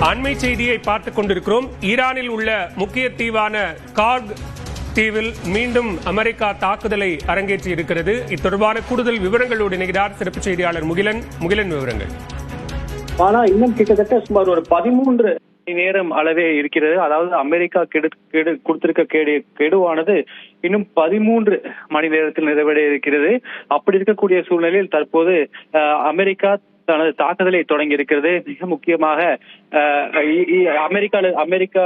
அண்மை செய்தியை பார்த்துக் கொண்டிருக்கிறோம். ஈரானில் உள்ள முக்கிய தீவான கார்க் தீவில் மீண்டும் அமெரிக்கா தாக்குதலை அரங்கேற்றி இருக்கிறது. இத்தொடர்பான கூடுதல் விவரங்களோடு இணைகிறார் சிறப்பு செய்தியாளர் முகிலன். விவரங்கள். ஆனா இன்னும் கிட்டத்தட்ட சுமார் ஒரு 13 நேரம் அளவே இருக்கிறது. அதாவது அமெரிக்கா கொடுத்திருக்க கெடுவானது இன்னும் 13 மணி நேரத்தில் நிறைவடைய இருக்கிறது. அப்படி இருக்கக்கூடிய சூழ்நிலையில் தற்போது அமெரிக்கா தனது தாக்குதலை தொடங்கி இருக்கிறது. மிக முக்கியமாக அமெரிக்கா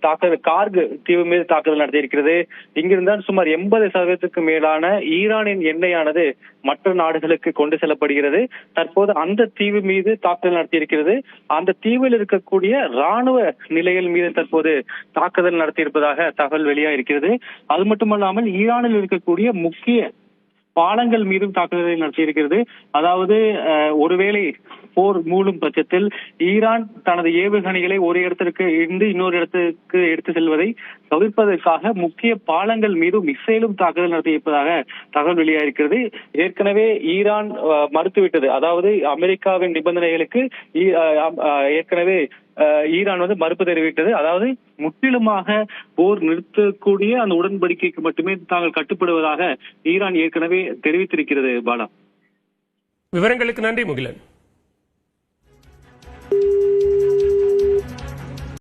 தாக்குதல் கார்க் தீவு மீது தாக்குதல் நடத்தி இருக்கிறது. இங்கிருந்தான் சுமார் 80% மேலான ஈரானின் எண்ணெயானது மற்ற நாடுகளுக்கு கொண்டு செல்லப்படுகிறது. தற்போது அந்த தீவு மீது தாக்குதல் நடத்தி இருக்கிறது. அந்த தீவில் இருக்கக்கூடிய ராணுவ நிலைகள் மீது தற்போது தாக்குதல் நடத்தியிருப்பதாக தகவல் வெளியாக இருக்கிறது. அது மட்டுமல்லாமல் ஈரானில் இருக்கக்கூடிய முக்கிய பாலங்கள் மீதும் தாக்குதலை நடத்தியிருக்கிறது. அதாவது ஒருவேளை போர் மூடும் பட்சத்தில் ஈரான் தனது ஏவுகணைகளை ஒரு இடத்திற்கு இருந்து இன்னொரு இடத்துக்கு எடுத்து செல்வதை தவிர்ப்பதற்காக முக்கிய பாலங்கள் மீதும் இஸ்ரேலும் தாக்குதல் நடத்தியிருப்பதாக தகவல் வெளியாயிருக்கிறது. ஏற்கனவே ஈரான் மறுத்துவிட்டது. அதாவது அமெரிக்காவின் நிபந்தனைகளுக்கு ஏற்கனவே ஈரான் மறுப்பு தெரிவித்தது. அதாவது முற்றிலுமாக போர் நிறுத்தக்கூடிய அந்த உடன்படிக்கைக்கு மட்டுமே தாங்கள் கட்டுப்படுவதாக ஈரான் ஏற்கனவே தெரிவித்திருக்கிறது. பாலா, விவரங்களுக்கு நன்றி முகிலன்.